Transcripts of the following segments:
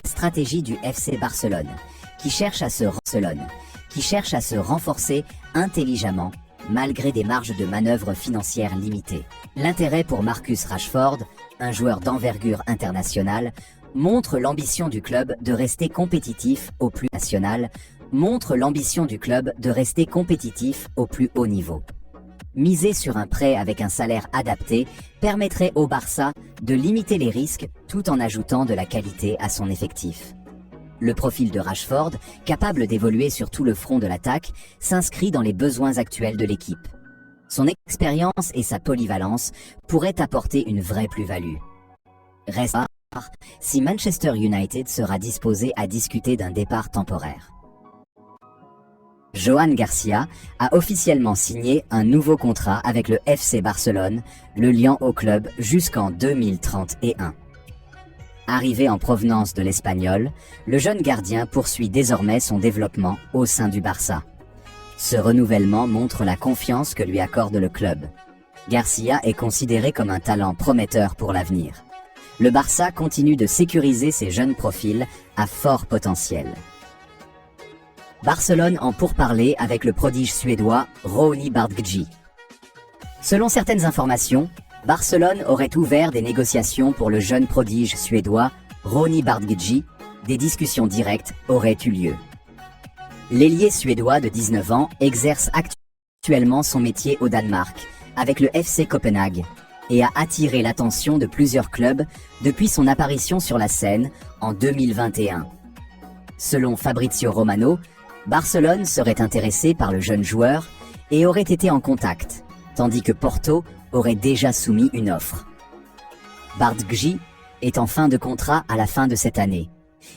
Stratégie du FC Barcelone, qui cherche à se renforcer intelligemment, malgré des marges de manœuvre financières limitées. L'intérêt pour Marcus Rashford, un joueur d'envergure internationale, montre l'ambition du club de rester compétitif au plus haut niveau. Miser sur un prêt avec un salaire adapté permettrait au Barça de limiter les risques tout en ajoutant de la qualité à son effectif. Le profil de Rashford, capable d'évoluer sur tout le front de l'attaque, s'inscrit dans les besoins actuels de l'équipe. Son expérience et sa polyvalence pourraient apporter une vraie plus-value. Reste à voir si Manchester United sera disposé à discuter d'un départ temporaire. Johan Garcia a officiellement signé un nouveau contrat avec le FC Barcelone, le liant au club jusqu'en 2031. Arrivé en provenance de l'Espagnol, le jeune gardien poursuit désormais son développement au sein du Barça. Ce renouvellement montre la confiance que lui accorde le club. Garcia est considéré comme un talent prometteur pour l'avenir. Le Barça continue de sécuriser ses jeunes profils à fort potentiel. Barcelone en pourparlers avec le prodige suédois Ronny Bardghji. Selon certaines informations, Barcelone aurait ouvert des négociations pour le jeune prodige suédois Ronny Bardghji. Des discussions directes auraient eu lieu. L'ailier suédois de 19 ans exerce actuellement son métier au Danemark avec le FC Copenhague et a attiré l'attention de plusieurs clubs depuis son apparition sur la scène en 2021. Selon Fabrizio Romano, Barcelone serait intéressé par le jeune joueur et aurait été en contact, tandis que Porto aurait déjà soumis une offre. Bardghji est en fin de contrat à la fin de cette année,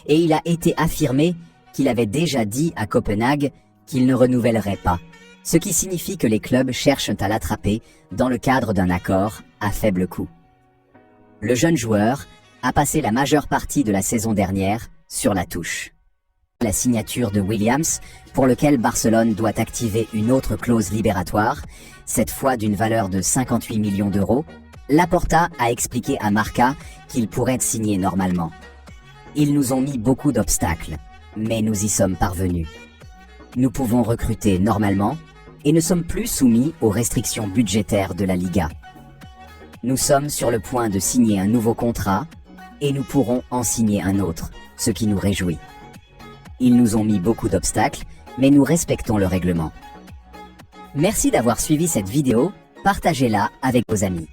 et il a été affirmé qu'il avait déjà dit à Copenhague qu'il ne renouvellerait pas, ce qui signifie que les clubs cherchent à l'attraper dans le cadre d'un accord à faible coût. Le jeune joueur a passé la majeure partie de la saison dernière sur la touche. La signature de Williams, pour lequel Barcelone doit activer une autre clause libératoire, cette fois d'une valeur de 58 millions d'euros, Laporta a expliqué à Marca qu'il pourrait signer normalement. Ils nous ont mis beaucoup d'obstacles, mais nous y sommes parvenus. Nous pouvons recruter normalement et ne sommes plus soumis aux restrictions budgétaires de la Liga. Nous sommes sur le point de signer un nouveau contrat et nous pourrons en signer un autre, ce qui nous réjouit. Ils nous ont mis beaucoup d'obstacles, mais nous respectons le règlement. Merci d'avoir suivi cette vidéo, partagez-la avec vos amis.